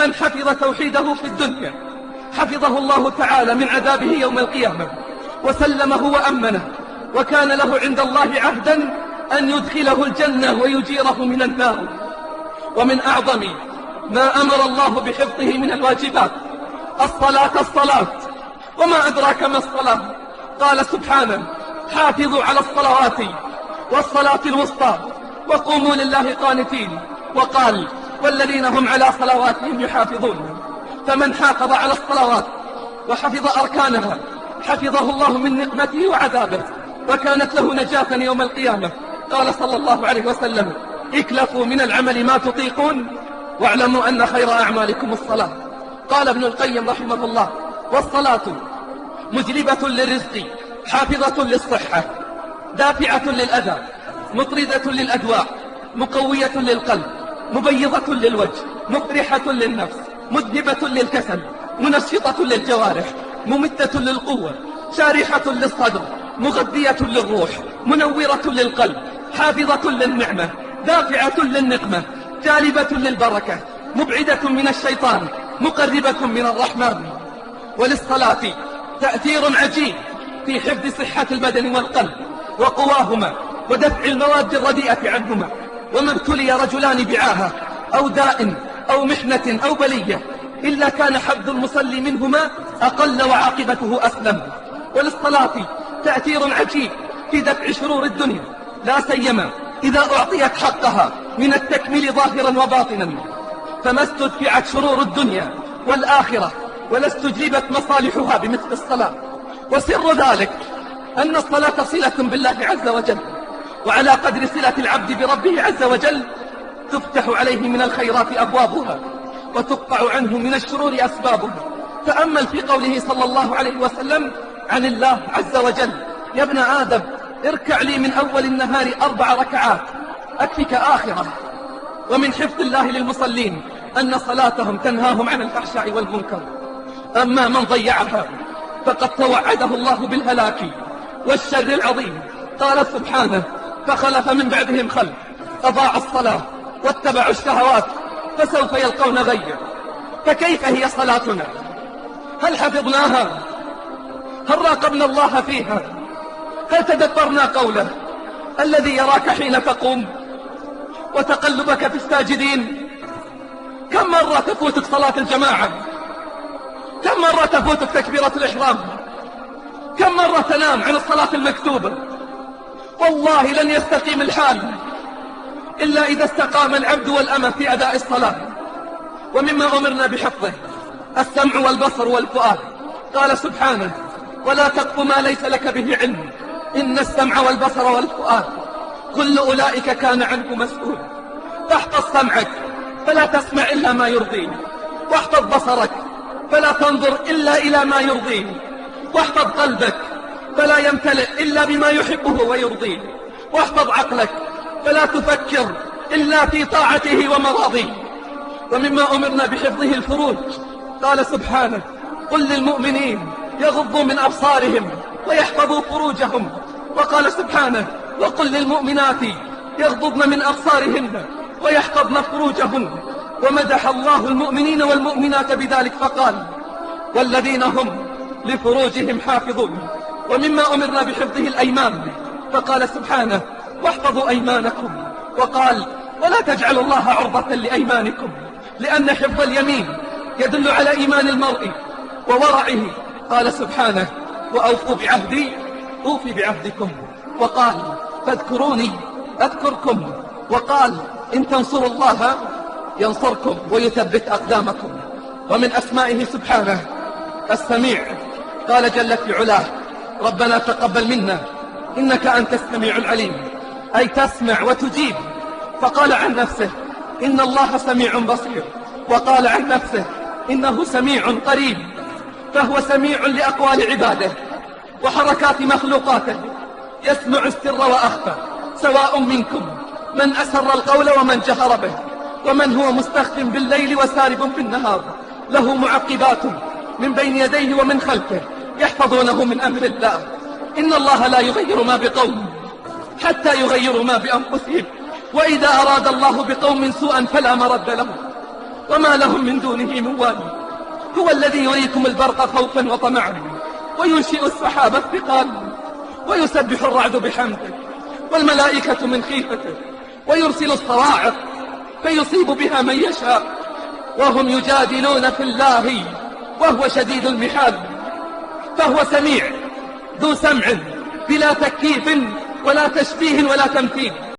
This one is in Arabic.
من حفظ توحيده في الدنيا حفظه الله تعالى من عذابه يوم القيامة وسلمه وأمنه، وكان له عند الله عهدا أن يدخله الجنة ويجيره من النار. ومن أعظم ما أمر الله بحفظه من الواجبات الصلاة. وما أدراك ما الصلاة؟ قال سبحانه: حافظوا على الصلوات والصلاة الوسطى وقوموا لله قانتين. وقال: والذين هم على صلواتهم يحافظون. فمن حافظ على الصلوات وحفظ أركانها حفظه الله من نقمته وعذابه، وكانت له نجاة يوم القيامة. قال صلى الله عليه وسلم: اكلفوا من العمل ما تطيقون واعلموا أن خير أعمالكم الصلاة. قال ابن القيم رحمه الله: والصلاة مجلبة للرزق، حافظة للصحة، دافعة للأذى، مطردة للأدواء، مقوية للقلب، مبيضة للوجه، مفرحة للنفس، مذهبة للكسل، منشطة للجوارح، ممتة للقوة، شارحة للصدر، مغذية للروح، منورة للقلب، حافظة للنعمة، دافعة للنقمة، جالبة للبركة، مبعدة من الشيطان، مقربة من الرحمن. وللصلاة تأثير عجيب في حفظ صحة البدن والقلب وقواهما ودفع المواد الرديئة عنهما. وما ابتلي رجلان بعاهة أو داء أو محنة أو بلية إلا كان حفظ المصلي منهما أقل وعاقبته أسلم. وللصلاة تأثير عجيب في دفع شرور الدنيا، لا سيما إذا أعطيت حقها من التكميل ظاهرا وباطنا، فما استدفعت شرور الدنيا والآخرة ولا استجلبت مصالحها بمثل الصلاة. وسر ذلك أن الصلاة صلة بالله عز وجل، وعلى قدر صلة العبد بربه عز وجل تفتح عليه من الخيرات أبوابها وتقطع عنه من الشرور أسبابها. تأمل في قوله صلى الله عليه وسلم عن الله عز وجل: يا ابن آدم اركع لي من أول النهار 4 ركعات أكفك آخرة. ومن حفظ الله للمصلين أن صلاتهم تنهاهم عن الفحشاء والمنكر. أما من ضيعها فقد توعده الله بالهلاك والشر العظيم. قال سبحانه: فخلف من بعدهم خلف أضاعوا الصلاة واتبعوا الشهوات فسوف يلقون غيا. فكيف هي صلاتنا؟ هل حفظناها؟ هل راقبنا الله فيها؟ هل تدبرنا قوله الذي يراك حين تقوم وتقلبك في الساجدين؟ كم مرة تفوتك صلاة الجماعة؟ كم مرة تفوتك تكبيرة الإحرام؟ كم مرة تنام عن الصلاة المكتوبة؟ والله لن يستقيم الحال إلا إذا استقام العبد والأمة في أداء الصلاة. ومما أمرنا بحفظه السمع والبصر والفؤاد. قال سبحانه: ولا تقف ما ليس لك به علم إن السمع والبصر والفؤاد كل أولئك كان عنه مسؤول. فاحفظ سمعك فلا تسمع إلا ما يرضيه، واحفظ بصرك فلا تنظر إلا إلى ما يرضيه، واحفظ قلبك فلا يمتلئ إلا بما يحبه ويرضيه، واحفظ عقلك فلا تفكر إلا في طاعته ومراضيه. ومما أمرنا بحفظه الفروج. قال سبحانه: قل للمؤمنين يغضوا من أبصارهم ويحفظوا فروجهم. وقال سبحانه: وقل للمؤمنات يغضضن من أبصارهن ويحفظن فروجهن. ومدح الله المؤمنين والمؤمنات بذلك فقال: والذين هم لفروجهم حافظون. ومما أمرنا بحفظه الأيمان. فقال سبحانه: واحفظوا أيمانكم. وقال: ولا تجعلوا الله عرضة لأيمانكم، لأن حفظ اليمين يدل على إيمان المرء وورعه. قال سبحانه: وأوفوا بعهدي أوفي بعهدكم. وقال: فاذكروني أذكركم. وقال: إن تنصروا الله ينصركم ويثبت أقدامكم. ومن أسمائه سبحانه السميع. قال جل في علاه: ربنا تقبل منا إنك أنت السميع العليم، أي تسمع وتجيب. فقال عن نفسه: إن الله سميع بصير. وقال عن نفسه: إنه سميع قريب. فهو سميع لأقوال عباده وحركات مخلوقاته، يسمع السر وأخفى، سواء منكم من أسر القول ومن جهر به، ومن هو مستخف بالليل وسارب في النهار، له معقبات من بين يديه ومن خلفه يحفظونه من أمر الله. إن الله لا يغير ما بقوم حتى يغيروا ما بأنفسهم، وإذا أراد الله بقوم سوءا فلا مرد له. وما لهم من دونه من والي. هو الذي يريكم البرق خوفا وطمعا، وينشئ السحاب الثقال، ويسبح الرعد بحمده والملائكة من خيفته، ويرسل الصواعق فيصيب بها من يشاء، وهم يجادلون في الله وهو شديد المحال. فهو سميع ذو سمع بلا تكييف ولا تشبيه ولا تمثيل،